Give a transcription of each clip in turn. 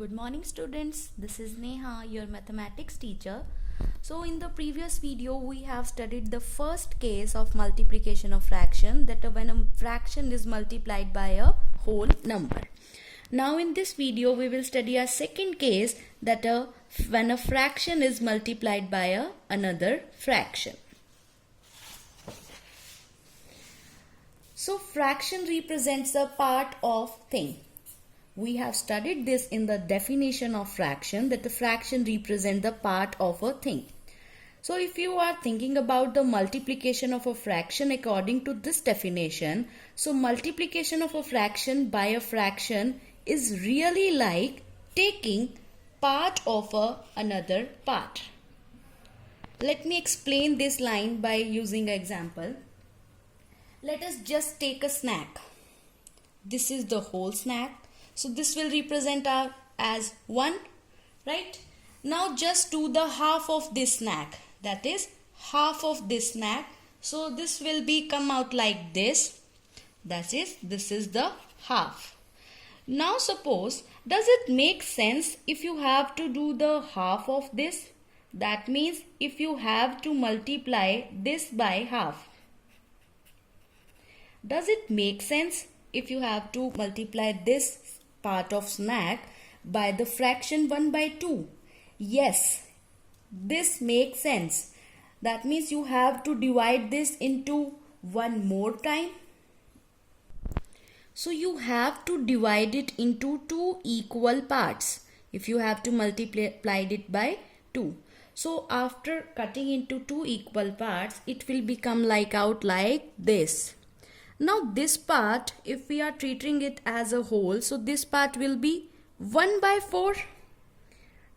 Good morning students, this is Neha, your mathematics teacher. So in the previous video we have studied the first case of multiplication of fraction, that when a fraction is multiplied by a whole number. Now in this video we will study a second case, that when a fraction is multiplied by another fraction. So fraction represents a part of thing. We have studied this in the definition of fraction, that the fraction represents the part of a thing. So if you are thinking about the multiplication of a fraction according to this definition, so multiplication of a fraction by a fraction is really like taking part of another part. Let me explain this line by using an example. Let us just take a snack. This is the whole snack. So this will represent as 1, right? Now just do the half of this snack. That is half of this snack. So this will come out like this. That is, this is the half. Now suppose, does it make sense if you have to do the half of this? That means if you have to multiply this by half. Does it make sense if you have to multiply this part of snack by the fraction 1 by 2? Yes, this makes sense. That means you have to divide this into one more time. So you have to divide it into two equal parts if you have to multiply it by 2. So after cutting into two equal parts, it will become like this. Now this part, if we are treating it as a whole, so this part will be 1 by 4,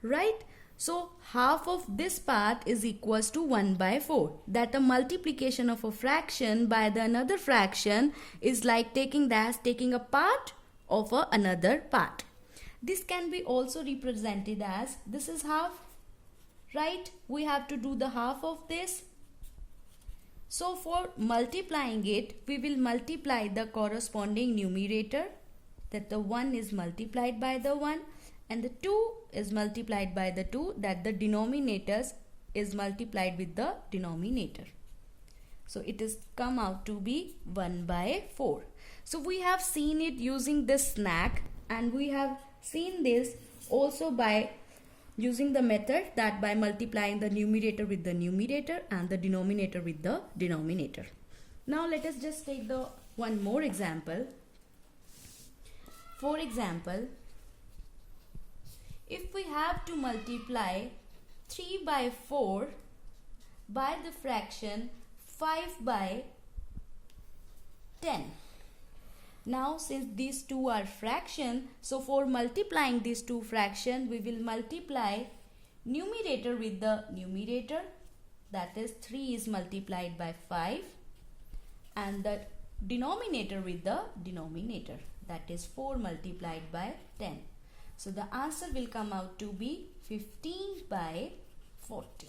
right? So half of this part is equals to 1 by 4. That a multiplication of a fraction by the another fraction is like taking a part of another part. This can be also represented as, this is half, right? We have to do the half of this. So for multiplying it, we will multiply the corresponding numerator, that the 1 is multiplied by the 1 and the 2 is multiplied by the 2, that the denominators is multiplied with the denominator. So it is come out to be 1 by 4. So we have seen it using this snack, and we have seen this also by using the method that by multiplying the numerator with the numerator and the denominator with the denominator. Now let us just take the one more example. For example, if we have to multiply 3 by 4 by the fraction 5 by 10. Now since these two are fraction, so for multiplying these two fractions, we will multiply numerator with the numerator, that is 3 is multiplied by 5, and the denominator with the denominator, that is 4 multiplied by 10. So the answer will come out to be 15 by 40.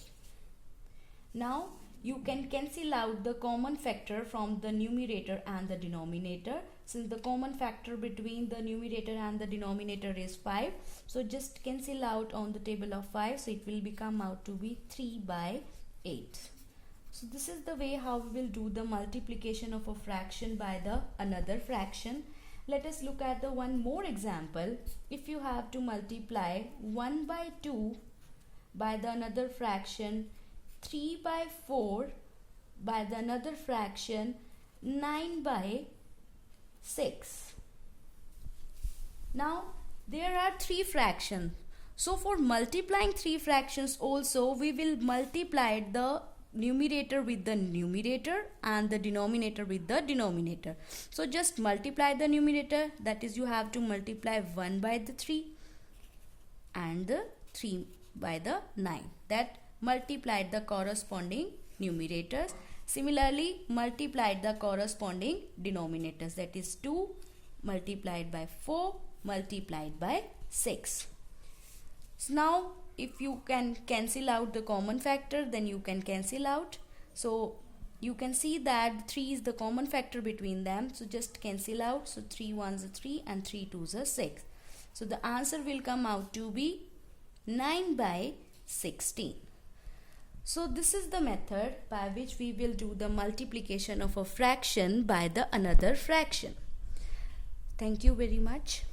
Now you can cancel out the common factor from the numerator and the denominator. Since the common factor between the numerator and the denominator is 5, so just cancel out on the table of 5, so it will become out to be 3 by 8. So this is the way how we will do the multiplication of a fraction by the another fraction. Let us look at the one more example. If you have to multiply 1 by 2 by the another fraction 3 by 4 by the another fraction 9 by 6. Now there are three fractions. So for multiplying three fractions also, we will multiply the numerator with the numerator and the denominator with the denominator. So just multiply the numerator, that is you have to multiply 1 by the 3 and the 3 by the 9. That multiplied the corresponding numerators. Similarly, multiplied the corresponding denominators, that is 2 multiplied by 4 multiplied by 6. So now if you can cancel out the common factor, then you can cancel out. So you can see that 3 is the common factor between them. So just cancel out. So 3 1s are 3 and 3 2s are 6. So the answer will come out to be 9 by 16. So this is the method by which we will do the multiplication of a fraction by the another fraction. Thank you very much.